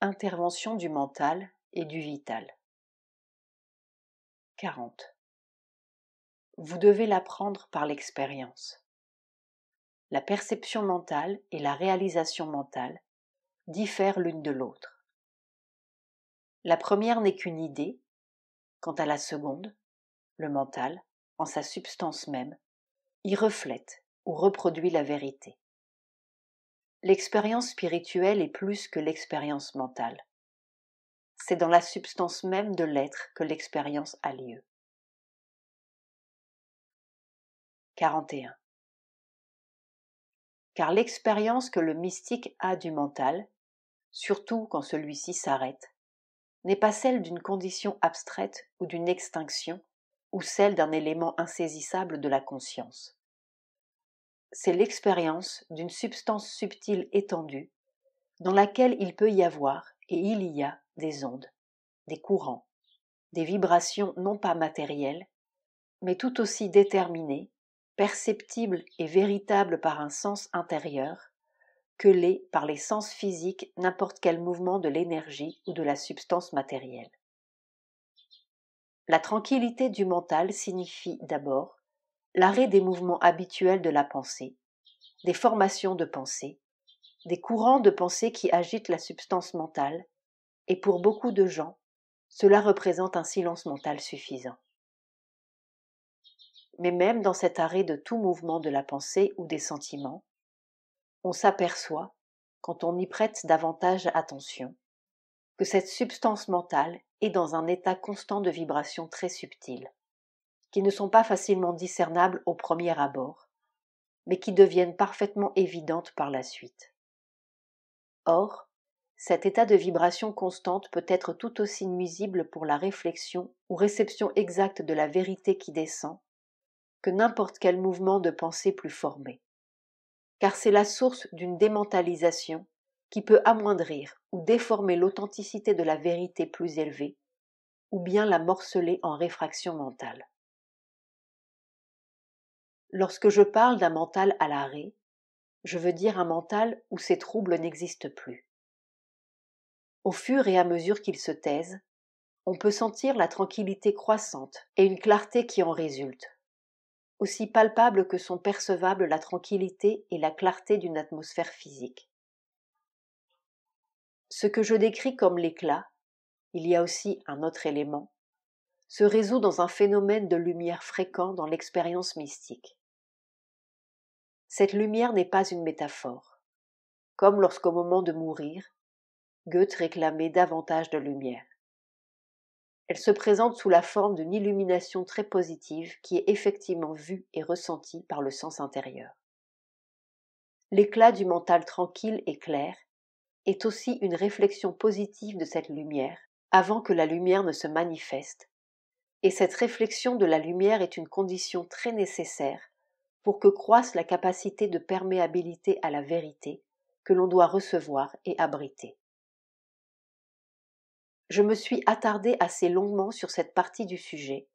Intervention du mental et du vital. 40. Vous devez l'apprendre par l'expérience. La perception mentale et la réalisation mentale diffèrent l'une de l'autre. La première n'est qu'une idée, quant à la seconde, le mental, en sa substance même, y reflète ou reproduit la vérité. L'expérience spirituelle est plus que l'expérience mentale. C'est dans la substance même de l'être que l'expérience a lieu. 41. Car l'expérience que le mystique a du mental, surtout quand celui-ci s'arrête, n'est pas celle d'une condition abstraite ou d'une extinction, ou celle d'un élément insaisissable de la conscience. C'est l'expérience d'une substance subtile étendue, dans laquelle il peut y avoir, et il y a, des ondes, des courants, des vibrations non pas matérielles, mais tout aussi déterminées, perceptibles et véritables par un sens intérieur, que l'est par les sens physiques n'importe quel mouvement de l'énergie ou de la substance matérielle. La tranquillité du mental signifie d'abord l'arrêt des mouvements habituels de la pensée, des formations de pensée, des courants de pensée qui agitent la substance mentale, et pour beaucoup de gens, cela représente un silence mental suffisant. Mais même dans cet arrêt de tout mouvement de la pensée ou des sentiments, on s'aperçoit, quand on y prête davantage attention, que cette substance mentale est dans un état constant de vibration très subtile, qui ne sont pas facilement discernables au premier abord, mais qui deviennent parfaitement évidentes par la suite. Or, cet état de vibration constante peut être tout aussi nuisible pour la réflexion ou réception exacte de la vérité qui descend que n'importe quel mouvement de pensée plus formé, car c'est la source d'une démentalisation qui peut amoindrir ou déformer l'authenticité de la vérité plus élevée, ou bien la morceler en réfraction mentale. Lorsque je parle d'un mental à l'arrêt, je veux dire un mental où ces troubles n'existent plus. Au fur et à mesure qu'ils se taisent, on peut sentir la tranquillité croissante et une clarté qui en résulte, aussi palpable que sont percevables la tranquillité et la clarté d'une atmosphère physique. Ce que je décris comme l'éclat, il y a aussi un autre élément, se résout dans un phénomène de lumière fréquent dans l'expérience mystique. Cette lumière n'est pas une métaphore, comme lorsqu'au moment de mourir, Goethe réclamait davantage de lumière. Elle se présente sous la forme d'une illumination très positive qui est effectivement vue et ressentie par le sens intérieur. L'éclat du mental tranquille et clair est aussi une réflexion positive de cette lumière avant que la lumière ne se manifeste, et cette réflexion de la lumière est une condition très nécessaire pour que croisse la capacité de perméabilité à la vérité que l'on doit recevoir et abriter. Je me suis attardée assez longuement sur cette partie du sujet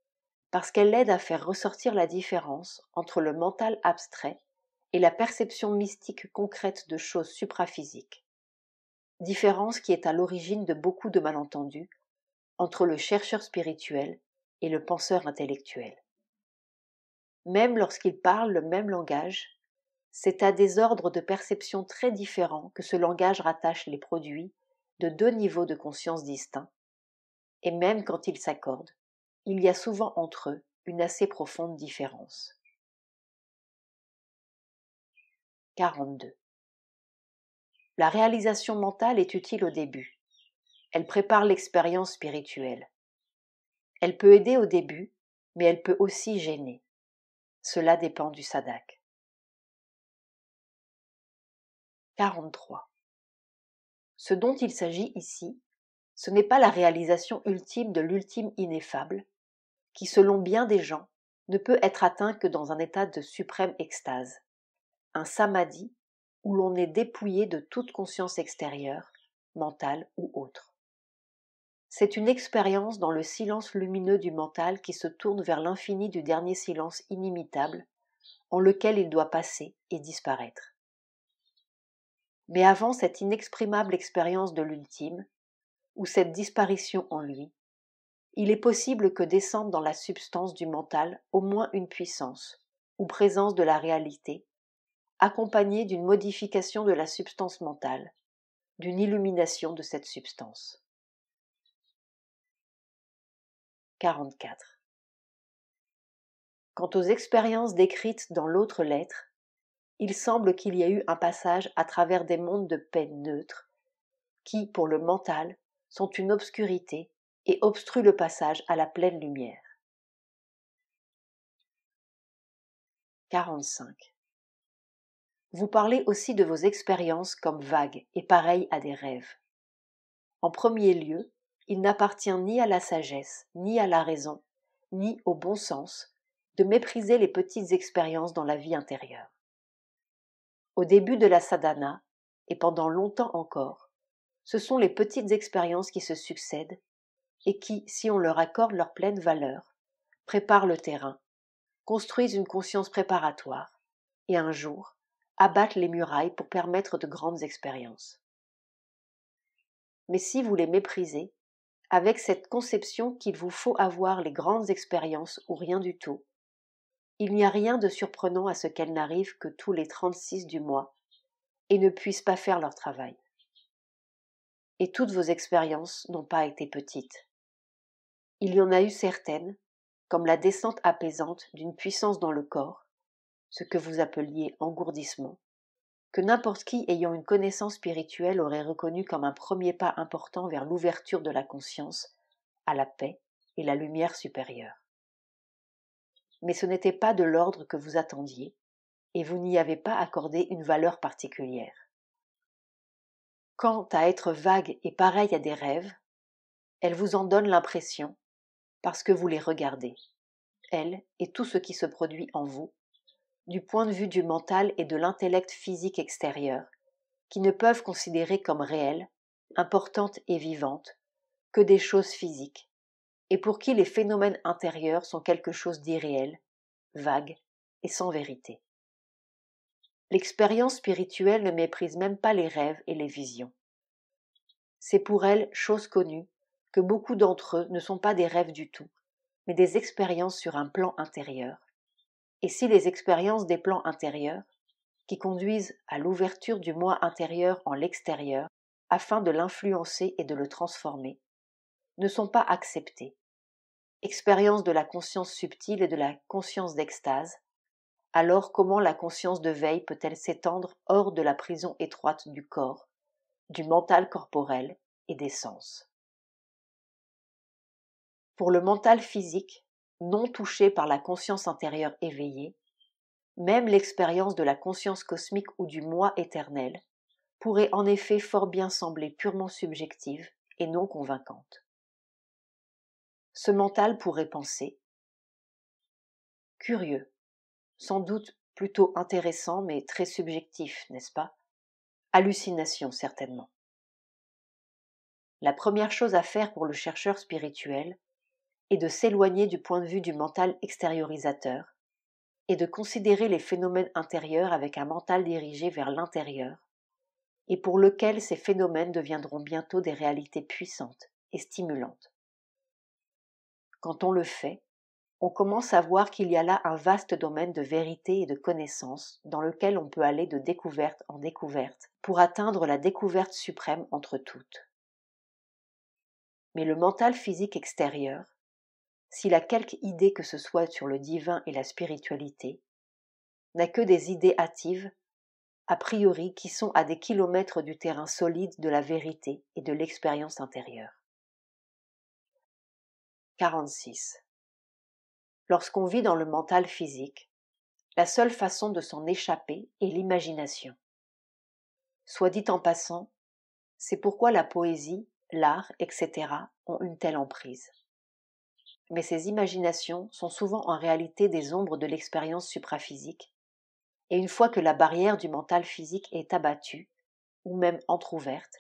parce qu'elle aide à faire ressortir la différence entre le mental abstrait et la perception mystique concrète de choses supraphysiques. Différence qui est à l'origine de beaucoup de malentendus entre le chercheur spirituel et le penseur intellectuel. Même lorsqu'ils parlent le même langage, c'est à des ordres de perception très différents que ce langage rattache les produits de deux niveaux de conscience distincts, et même quand ils s'accordent, il y a souvent entre eux une assez profonde différence. 42. La réalisation mentale est utile au début. Elle prépare l'expérience spirituelle. Elle peut aider au début, mais elle peut aussi gêner. Cela dépend du sadhak. 43. Ce dont il s'agit ici, ce n'est pas la réalisation ultime de l'ultime ineffable, qui selon bien des gens ne peut être atteint que dans un état de suprême extase, un samadhi où l'on est dépouillé de toute conscience extérieure, mentale ou autre. C'est une expérience dans le silence lumineux du mental qui se tourne vers l'infini du dernier silence inimitable, en lequel il doit passer et disparaître. Mais avant cette inexprimable expérience de l'ultime, ou cette disparition en lui, il est possible que descende dans la substance du mental au moins une puissance, ou présence de la réalité, accompagnée d'une modification de la substance mentale, d'une illumination de cette substance. 44. Quant aux expériences décrites dans l'autre lettre, il semble qu'il y a eu un passage à travers des mondes de paix neutres, qui, pour le mental, sont une obscurité et obstruent le passage à la pleine lumière. 45. Vous parlez aussi de vos expériences comme vagues et pareilles à des rêves. En premier lieu, il n'appartient ni à la sagesse, ni à la raison, ni au bon sens de mépriser les petites expériences dans la vie intérieure. Au début de la sadhana, et pendant longtemps encore, ce sont les petites expériences qui se succèdent et qui, si on leur accorde leur pleine valeur, préparent le terrain, construisent une conscience préparatoire et un jour abattent les murailles pour permettre de grandes expériences. Mais si vous les méprisez, avec cette conception qu'il vous faut avoir les grandes expériences ou rien du tout, il n'y a rien de surprenant à ce qu'elles n'arrivent que tous les 36 du mois et ne puissent pas faire leur travail. Et toutes vos expériences n'ont pas été petites. Il y en a eu certaines, comme la descente apaisante d'une puissance dans le corps, ce que vous appeliez engourdissement, que n'importe qui ayant une connaissance spirituelle aurait reconnu comme un premier pas important vers l'ouverture de la conscience à la paix et la lumière supérieure. Mais ce n'était pas de l'ordre que vous attendiez, et vous n'y avez pas accordé une valeur particulière. Quant à être vague et pareille à des rêves, elle vous en donne l'impression, parce que vous les regardez, elle et tout ce qui se produit en vous, du point de vue du mental et de l'intellect physique extérieur, qui ne peuvent considérer comme réelles, importantes et vivantes, que des choses physiques, et pour qui les phénomènes intérieurs sont quelque chose d'irréel, vague et sans vérité. L'expérience spirituelle ne méprise même pas les rêves et les visions. C'est pour elle chose connue que beaucoup d'entre eux ne sont pas des rêves du tout, mais des expériences sur un plan intérieur. Et si les expériences des plans intérieurs, qui conduisent à l'ouverture du moi intérieur en l'extérieur, afin de l'influencer et de le transformer, ne sont pas acceptées, expérience de la conscience subtile et de la conscience d'extase, alors comment la conscience de veille peut-elle s'étendre hors de la prison étroite du corps, du mental corporel et des sens? Pour le mental physique, non touché par la conscience intérieure éveillée, même l'expérience de la conscience cosmique ou du moi éternel pourrait en effet fort bien sembler purement subjective et non convaincante. Ce mental pourrait penser « Curieux, sans doute plutôt intéressant mais très subjectif, n'est-ce pas? Hallucination certainement. » La première chose à faire pour le chercheur spirituel est de s'éloigner du point de vue du mental extériorisateur et de considérer les phénomènes intérieurs avec un mental dirigé vers l'intérieur et pour lequel ces phénomènes deviendront bientôt des réalités puissantes et stimulantes. Quand on le fait, on commence à voir qu'il y a là un vaste domaine de vérité et de connaissance dans lequel on peut aller de découverte en découverte pour atteindre la découverte suprême entre toutes. Mais le mental physique extérieur, s'il a quelque idée que ce soit sur le divin et la spiritualité, n'a que des idées hâtives, a priori qui sont à des kilomètres du terrain solide de la vérité et de l'expérience intérieure. 46. Lorsqu'on vit dans le mental physique, la seule façon de s'en échapper est l'imagination. Soit dit en passant, c'est pourquoi la poésie, l'art, etc. ont une telle emprise. Mais ces imaginations sont souvent en réalité des ombres de l'expérience supraphysique, et une fois que la barrière du mental physique est abattue, ou même entr'ouverte,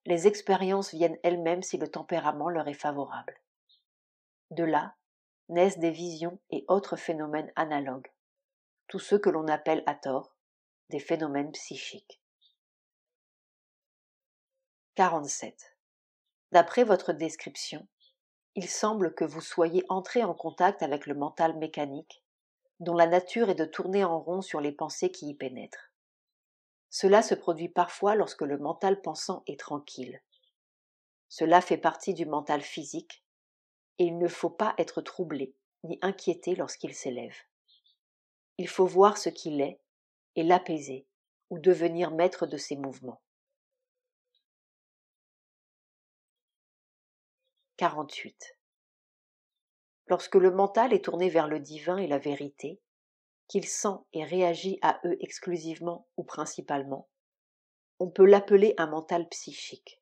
les expériences viennent elles-mêmes si le tempérament leur est favorable. De là naissent des visions et autres phénomènes analogues, tous ceux que l'on appelle à tort des phénomènes psychiques. 47. D'après votre description, il semble que vous soyez entré en contact avec le mental mécanique, dont la nature est de tourner en rond sur les pensées qui y pénètrent. Cela se produit parfois lorsque le mental pensant est tranquille. Cela fait partie du mental physique, et il ne faut pas être troublé ni inquiété lorsqu'il s'élève. Il faut voir ce qu'il est et l'apaiser, ou devenir maître de ses mouvements. 48. Lorsque le mental est tourné vers le divin et la vérité, qu'il sent et réagit à eux exclusivement ou principalement, on peut l'appeler un mental psychique.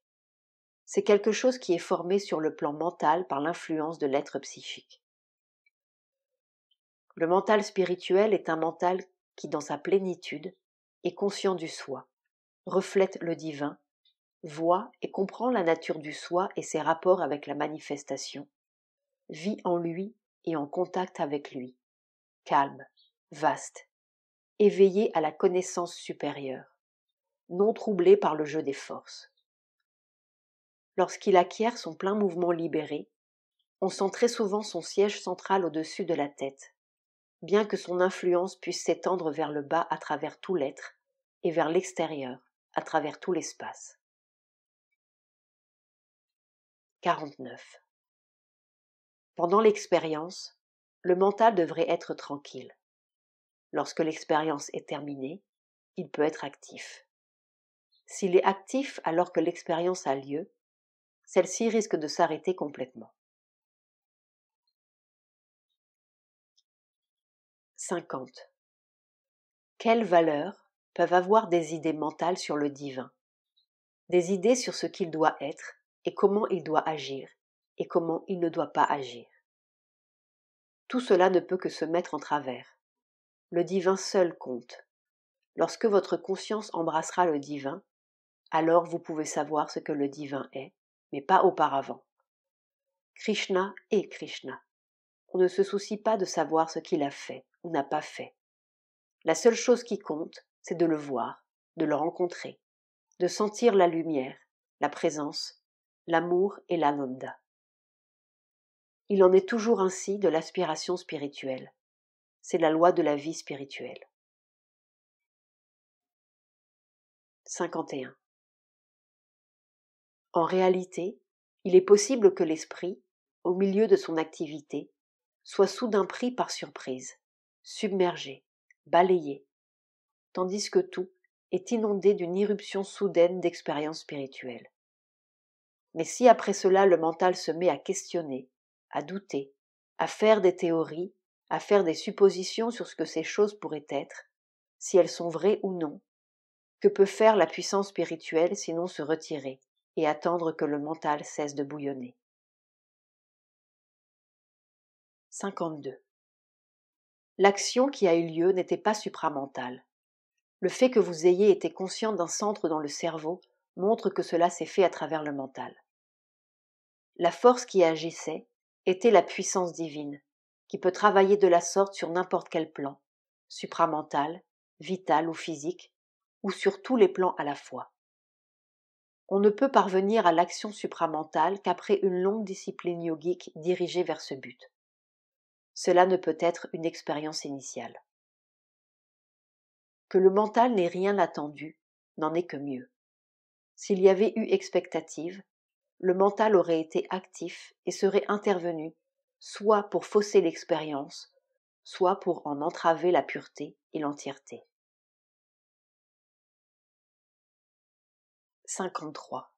C'est quelque chose qui est formé sur le plan mental par l'influence de l'être psychique. Le mental spirituel est un mental qui, dans sa plénitude, est conscient du soi, reflète le divin, voit et comprend la nature du soi et ses rapports avec la manifestation, vit en lui et en contact avec lui, calme, vaste, éveillé à la connaissance supérieure, non troublé par le jeu des forces. Lorsqu'il acquiert son plein mouvement libéré, on sent très souvent son siège central au-dessus de la tête, bien que son influence puisse s'étendre vers le bas à travers tout l'être et vers l'extérieur, à travers tout l'espace. 49. Pendant l'expérience, le mental devrait être tranquille. Lorsque l'expérience est terminée, il peut être actif. S'il est actif alors que l'expérience a lieu, celle-ci risque de s'arrêter complètement. 50. Quelles valeurs peuvent avoir des idées mentales sur le divin, des idées sur ce qu'il doit être et comment il doit agir et comment il ne doit pas agir. Tout cela ne peut que se mettre en travers. Le divin seul compte. Lorsque votre conscience embrassera le divin, alors vous pouvez savoir ce que le divin est, mais pas auparavant. Krishna est Krishna. On ne se soucie pas de savoir ce qu'il a fait ou n'a pas fait. La seule chose qui compte, c'est de le voir, de le rencontrer, de sentir la lumière, la présence, l'amour et l'ananda. Il en est toujours ainsi de l'aspiration spirituelle. C'est la loi de la vie spirituelle. 51. En réalité, il est possible que l'esprit, au milieu de son activité, soit soudain pris par surprise, submergé, balayé, tandis que tout est inondé d'une irruption soudaine d'expériences spirituelles. Mais si après cela le mental se met à questionner, à douter, à faire des théories, à faire des suppositions sur ce que ces choses pourraient être, si elles sont vraies ou non, que peut faire la puissance spirituelle sinon se retirer et attendre que le mental cesse de bouillonner. 52. L'action qui a eu lieu n'était pas supramentale. Le fait que vous ayez été conscient d'un centre dans le cerveau montre que cela s'est fait à travers le mental. La force qui agissait était la puissance divine, qui peut travailler de la sorte sur n'importe quel plan, supramental, vital ou physique, ou sur tous les plans à la fois. On ne peut parvenir à l'action supramentale qu'après une longue discipline yogique dirigée vers ce but. Cela ne peut être une expérience initiale. Que le mental n'ait rien attendu n'en est que mieux. S'il y avait eu expectative, le mental aurait été actif et serait intervenu, soit pour fausser l'expérience, soit pour en entraver la pureté et l'entièreté. 53.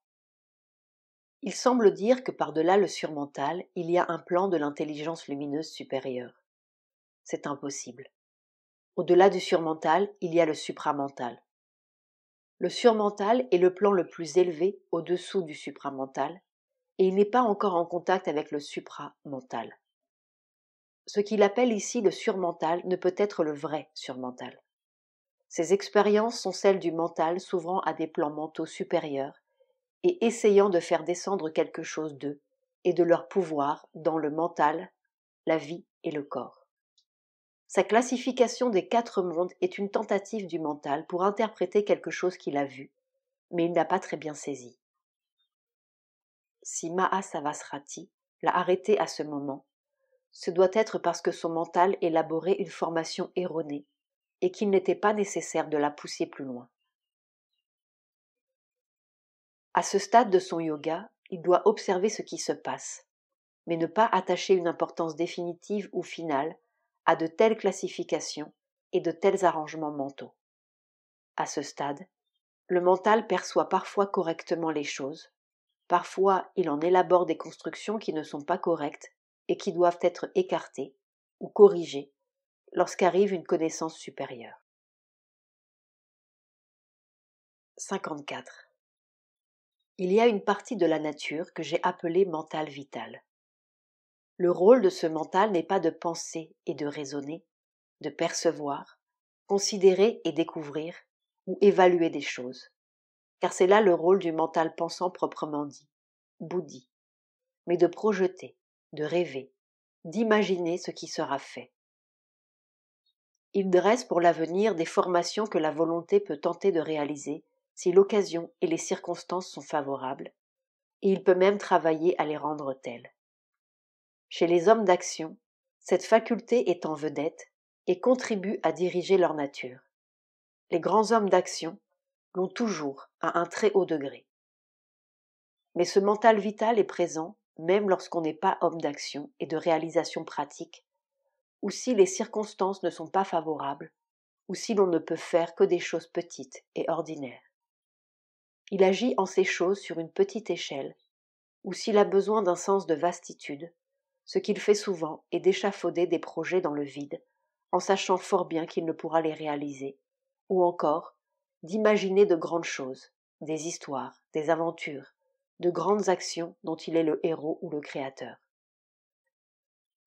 Il semble dire que par-delà le surmental, il y a un plan de l'intelligence lumineuse supérieure. C'est impossible. Au-delà du surmental, il y a le supramental. Le surmental est le plan le plus élevé au-dessous du supramental, et il n'est pas encore en contact avec le supramental. Ce qu'il appelle ici le surmental ne peut être le vrai surmental. Ces expériences sont celles du mental s'ouvrant à des plans mentaux supérieurs et essayant de faire descendre quelque chose d'eux et de leur pouvoir dans le mental, la vie et le corps. Sa classification des 4 mondes est une tentative du mental pour interpréter quelque chose qu'il a vu, mais il n'a pas très bien saisi. si Mahasavasrati l'a arrêté à ce moment, ce doit être parce que son mental élaborait une formation erronée et qu'il n'était pas nécessaire de la pousser plus loin. À ce stade de son yoga, il doit observer ce qui se passe, mais ne pas attacher une importance définitive ou finale à de telles classifications et de tels arrangements mentaux. À ce stade, le mental perçoit parfois correctement les choses, parfois il en élabore des constructions qui ne sont pas correctes et qui doivent être écartées ou corrigées lorsqu'arrive une connaissance supérieure. 54. Il y a une partie de la nature que j'ai appelée mental vital. Le rôle de ce mental n'est pas de penser et de raisonner, de percevoir, considérer et découvrir, ou évaluer des choses, car c'est là le rôle du mental pensant proprement dit, buddhi, mais de projeter, de rêver, d'imaginer ce qui sera fait. Il dresse pour l'avenir des formations que la volonté peut tenter de réaliser si l'occasion et les circonstances sont favorables, et il peut même travailler à les rendre telles. Chez les hommes d'action, cette faculté est en vedette et contribue à diriger leur nature. Les grands hommes d'action l'ont toujours à un très haut degré. Mais ce mental vital est présent même lorsqu'on n'est pas homme d'action et de réalisation pratique, ou si les circonstances ne sont pas favorables, ou si l'on ne peut faire que des choses petites et ordinaires. Il agit en ces choses sur une petite échelle, ou s'il a besoin d'un sens de vastitude, ce qu'il fait souvent est d'échafauder des projets dans le vide, en sachant fort bien qu'il ne pourra les réaliser, ou encore d'imaginer de grandes choses, des histoires, des aventures, de grandes actions dont il est le héros ou le créateur.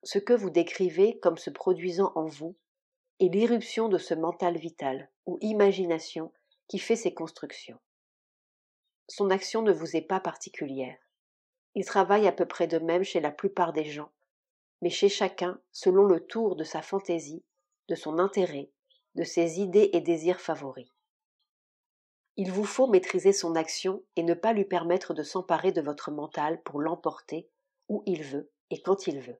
Ce que vous décrivez comme se produisant en vous est l'irruption de ce mental vital ou imagination qui fait ses constructions. Son action ne vous est pas particulière. Il travaille à peu près de même chez la plupart des gens, mais chez chacun selon le tour de sa fantaisie, de son intérêt, de ses idées et désirs favoris. Il vous faut maîtriser son action et ne pas lui permettre de s'emparer de votre mental pour l'emporter où il veut et quand il veut.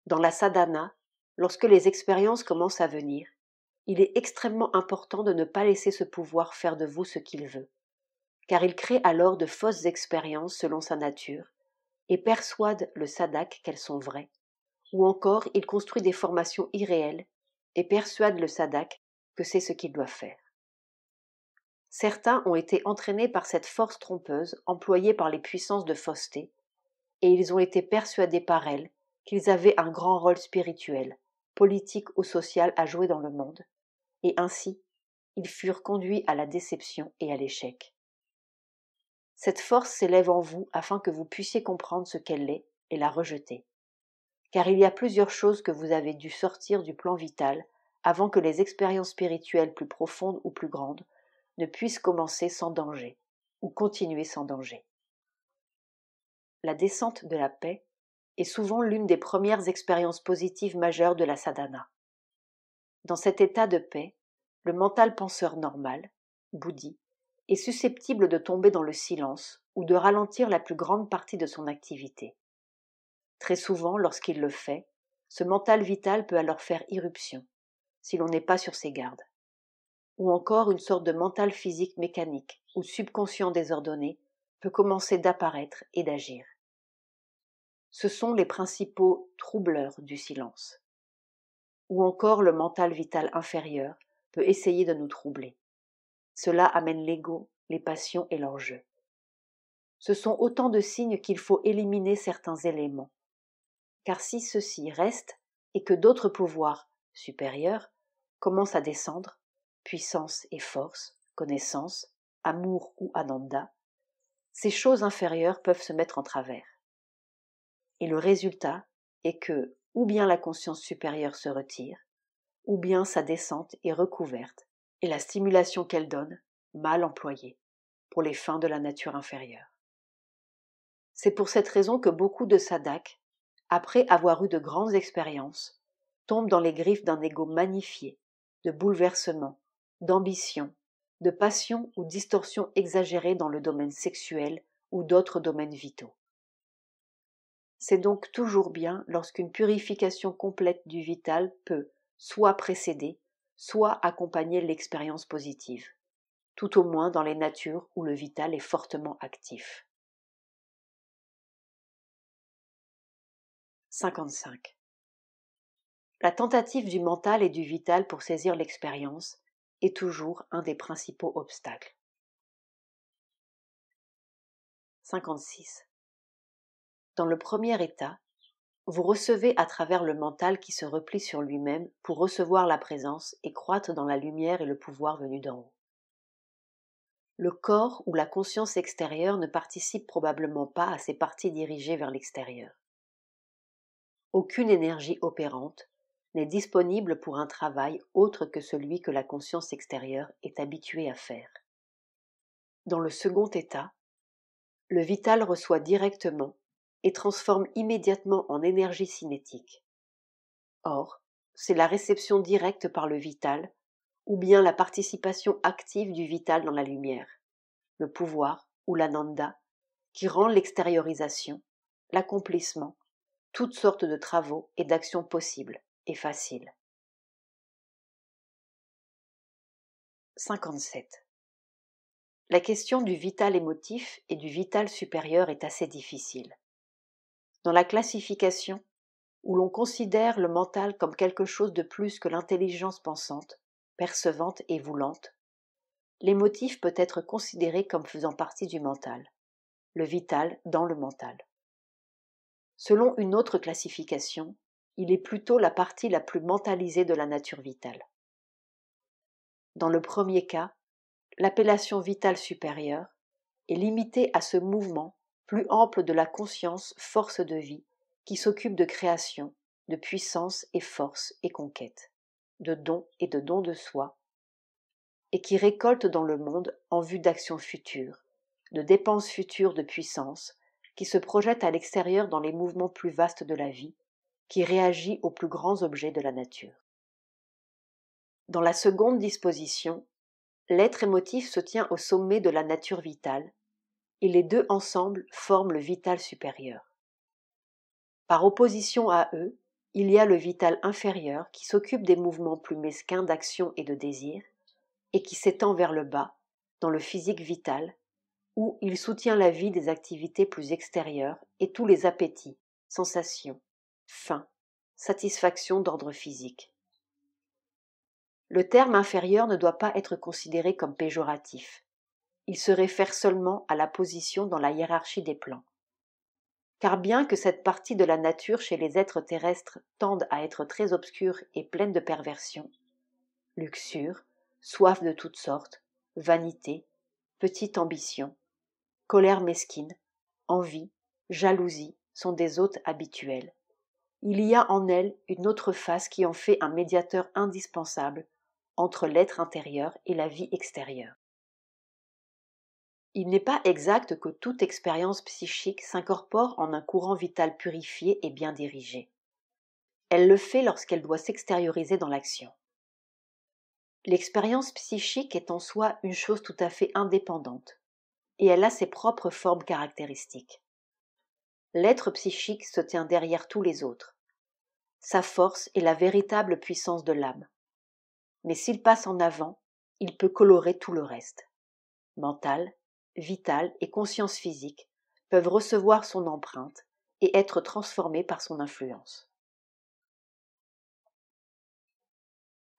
Dans la sadhana, lorsque les expériences commencent à venir, il est extrêmement important de ne pas laisser ce pouvoir faire de vous ce qu'il veut, car il crée alors de fausses expériences selon sa nature et persuade le sadhak qu'elles sont vraies, ou encore il construit des formations irréelles et persuade le sadhak que c'est ce qu'il doit faire. Certains ont été entraînés par cette force trompeuse employée par les puissances de fausseté, et ils ont été persuadés par elles qu'ils avaient un grand rôle spirituel, politique ou social à jouer dans le monde, et ainsi ils furent conduits à la déception et à l'échec. Cette force s'élève en vous afin que vous puissiez comprendre ce qu'elle est et la rejeter. Car il y a plusieurs choses que vous avez dû sortir du plan vital avant que les expériences spirituelles plus profondes ou plus grandes ne puissent commencer sans danger ou continuer sans danger. La descente de la paix est souvent l'une des premières expériences positives majeures de la sadhana. Dans cet état de paix, le mental penseur normal, buddhi, est susceptible de tomber dans le silence ou de ralentir la plus grande partie de son activité. Très souvent, lorsqu'il le fait, ce mental vital peut alors faire irruption, si l'on n'est pas sur ses gardes. Ou encore une sorte de mental physique mécanique ou subconscient désordonné peut commencer d'apparaître et d'agir. Ce sont les principaux troubleurs du silence. Ou encore le mental vital inférieur peut essayer de nous troubler. Cela amène l'ego, les passions et l'enjeu. Ce sont autant de signes qu'il faut éliminer certains éléments. Car si ceux-ci restent et que d'autres pouvoirs supérieurs commencent à descendre, puissance et force, connaissance, amour ou ananda, ces choses inférieures peuvent se mettre en travers. Et le résultat est que ou bien la conscience supérieure se retire, ou bien sa descente est recouverte et la stimulation qu'elle donne, mal employée, pour les fins de la nature inférieure. C'est pour cette raison que beaucoup de sadhaks, après avoir eu de grandes expériences, tombent dans les griffes d'un ego magnifié, de bouleversement, d'ambition, de passion ou distorsion exagérée dans le domaine sexuel ou d'autres domaines vitaux. C'est donc toujours bien lorsqu'une purification complète du vital peut soit précéder, soit accompagner l'expérience positive, tout au moins dans les natures où le vital est fortement actif. 55. La tentative du mental et du vital pour saisir l'expérience est toujours un des principaux obstacles. 56. Dans le premier état, vous recevez à travers le mental qui se replie sur lui-même pour recevoir la présence et croître dans la lumière et le pouvoir venus d'en haut. Le corps ou la conscience extérieure ne participe probablement pas à ces parties dirigées vers l'extérieur. Aucune énergie opérante n'est disponible pour un travail autre que celui que la conscience extérieure est habituée à faire. Dans le second état, le vital reçoit directement et transforme immédiatement en énergie cinétique. Or, c'est la réception directe par le vital ou bien la participation active du vital dans la lumière, le pouvoir ou l'ananda qui rend l'extériorisation, l'accomplissement, toutes sortes de travaux et d'actions possibles et faciles. 57. La question du vital émotif et du vital supérieur est assez difficile. Dans la classification, où l'on considère le mental comme quelque chose de plus que l'intelligence pensante, percevante et voulante, l'émotif peut être considéré comme faisant partie du mental, le vital dans le mental. Selon une autre classification, il est plutôt la partie la plus mentalisée de la nature vitale. Dans le premier cas, l'appellation vitale supérieure est limitée à ce mouvement plus ample de la conscience force de vie qui s'occupe de création, de puissance et force et conquête, de don et de don de soi, et qui récolte dans le monde en vue d'actions futures, de dépenses futures de puissance, qui se projette à l'extérieur dans les mouvements plus vastes de la vie, qui réagit aux plus grands objets de la nature. Dans la seconde disposition, l'être émotif se tient au sommet de la nature vitale, et les deux ensemble forment le vital supérieur. Par opposition à eux, il y a le vital inférieur qui s'occupe des mouvements plus mesquins d'action et de désir, et qui s'étend vers le bas, dans le physique vital, où il soutient la vie des activités plus extérieures et tous les appétits, sensations, faim, satisfaction d'ordre physique. Le terme inférieur ne doit pas être considéré comme péjoratif. Il se réfère seulement à la position dans la hiérarchie des plans. Car bien que cette partie de la nature chez les êtres terrestres tende à être très obscure et pleine de perversions, luxure, soif de toutes sortes, vanité, petite ambition, colère mesquine, envie, jalousie sont des hôtes habituels. Il y a en elle une autre face qui en fait un médiateur indispensable entre l'être intérieur et la vie extérieure. Il n'est pas exact que toute expérience psychique s'incorpore en un courant vital purifié et bien dirigé. Elle le fait lorsqu'elle doit s'extérioriser dans l'action. L'expérience psychique est en soi une chose tout à fait indépendante, et elle a ses propres formes caractéristiques. L'être psychique se tient derrière tous les autres. Sa force est la véritable puissance de l'âme. Mais s'il passe en avant, il peut colorer tout le reste. Mental, vital et conscience physique peuvent recevoir son empreinte et être transformés par son influence.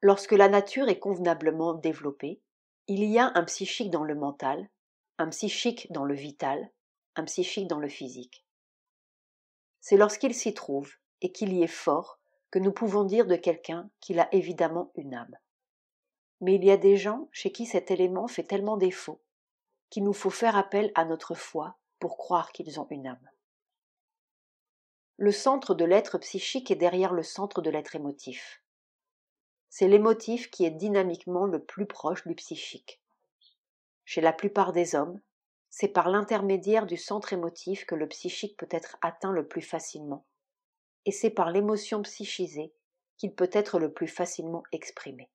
Lorsque la nature est convenablement développée, il y a un psychique dans le mental, un psychique dans le vital, un psychique dans le physique. C'est lorsqu'il s'y trouve et qu'il y est fort que nous pouvons dire de quelqu'un qu'il a évidemment une âme. Mais il y a des gens chez qui cet élément fait tellement défaut qu'il nous faut faire appel à notre foi pour croire qu'ils ont une âme. Le centre de l'être psychique est derrière le centre de l'être émotif. C'est l'émotif qui est dynamiquement le plus proche du psychique. Chez la plupart des hommes, c'est par l'intermédiaire du centre émotif que le psychique peut être atteint le plus facilement, et c'est par l'émotion psychisée qu'il peut être le plus facilement exprimé.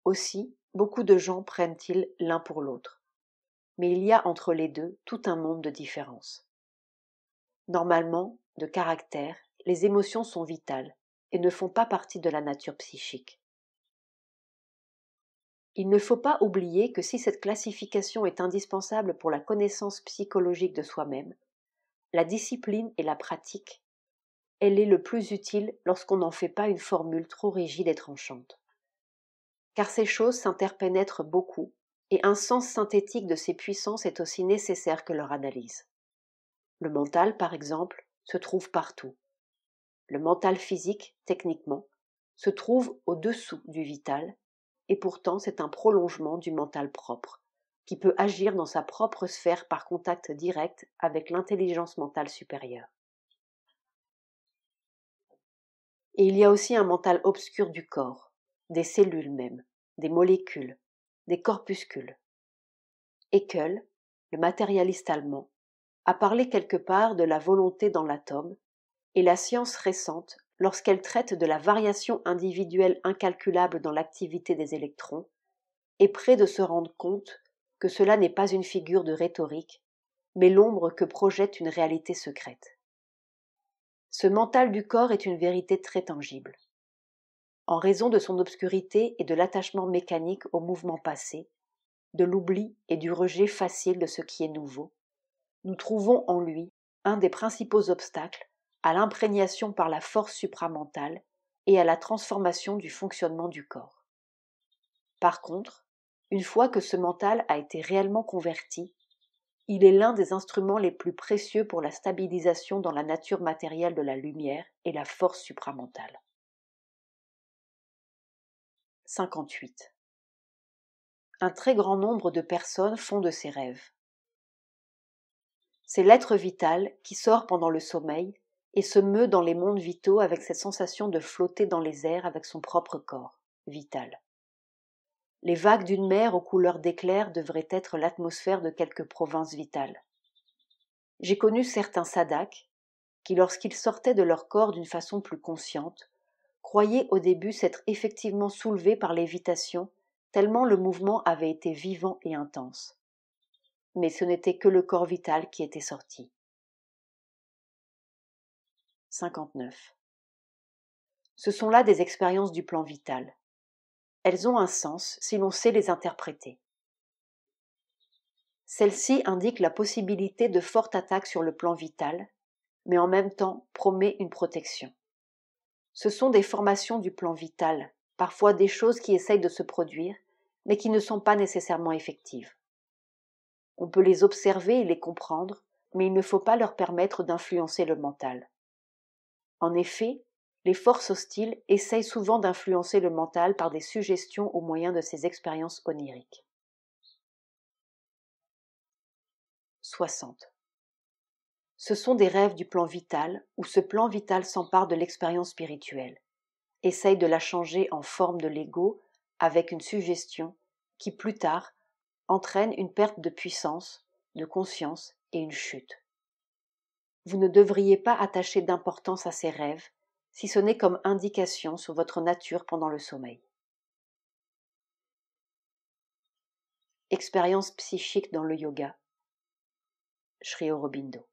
Aussi, beaucoup de gens prennent-ils l'un pour l'autre. mais il y a entre les deux tout un monde de différences. Normalement, de caractère, les émotions sont vitales et ne font pas partie de la nature psychique. Il ne faut pas oublier que si cette classification est indispensable pour la connaissance psychologique de soi-même, la discipline et la pratique, elle est le plus utile lorsqu'on n'en fait pas une formule trop rigide et tranchante. Car ces choses s'interpénètrent beaucoup, et un sens synthétique de ces puissances est aussi nécessaire que leur analyse. Le mental, par exemple, se trouve partout. Le mental physique, techniquement, se trouve au-dessous du vital, et pourtant c'est un prolongement du mental propre, qui peut agir dans sa propre sphère par contact direct avec l'intelligence mentale supérieure. Et il y a aussi un mental obscur du corps, des cellules même, des molécules, des corpuscules. Haeckel, le matérialiste allemand, a parlé quelque part de la volonté dans l'atome, et la science récente, lorsqu'elle traite de la variation individuelle incalculable dans l'activité des électrons, est près de se rendre compte que cela n'est pas une figure de rhétorique, mais l'ombre que projette une réalité secrète. Ce mental du corps est une vérité très tangible. En raison de son obscurité et de l'attachement mécanique au mouvement passé, de l'oubli et du rejet facile de ce qui est nouveau, nous trouvons en lui un des principaux obstacles à l'imprégnation par la force supramentale et à la transformation du fonctionnement du corps. Par contre, une fois que ce mental a été réellement converti, il est l'un des instruments les plus précieux pour la stabilisation dans la nature matérielle de la lumière et la force supramentale. 58. Un très grand nombre de personnes font de ces rêves. C'est l'être vital qui sort pendant le sommeil et se meut dans les mondes vitaux avec cette sensation de flotter dans les airs avec son propre corps, vital. Les vagues d'une mer aux couleurs d'éclairs devraient être l'atmosphère de quelque province vitale. J'ai connu certains sadhaks qui, lorsqu'ils sortaient de leur corps d'une façon plus consciente, croyaient au début s'être effectivement soulevés par lévitation, tellement le mouvement avait été vivant et intense. Mais ce n'était que le corps vital qui était sorti. 59. Ce sont là des expériences du plan vital. Elles ont un sens si l'on sait les interpréter. Celle-ci indique la possibilité de fortes attaques sur le plan vital, mais en même temps promet une protection. Ce sont des formations du plan vital, parfois des choses qui essayent de se produire, mais qui ne sont pas nécessairement effectives. On peut les observer et les comprendre, mais il ne faut pas leur permettre d'influencer le mental. En effet, les forces hostiles essayent souvent d'influencer le mental par des suggestions au moyen de ces expériences oniriques. 60. Ce sont des rêves du plan vital où ce plan vital s'empare de l'expérience spirituelle, essaye de la changer en forme de l'ego avec une suggestion qui, plus tard, entraîne une perte de puissance, de conscience et une chute. Vous ne devriez pas attacher d'importance à ces rêves, si ce n'est comme indication sur votre nature pendant le sommeil. Expérience psychique dans le yoga. Sri Aurobindo.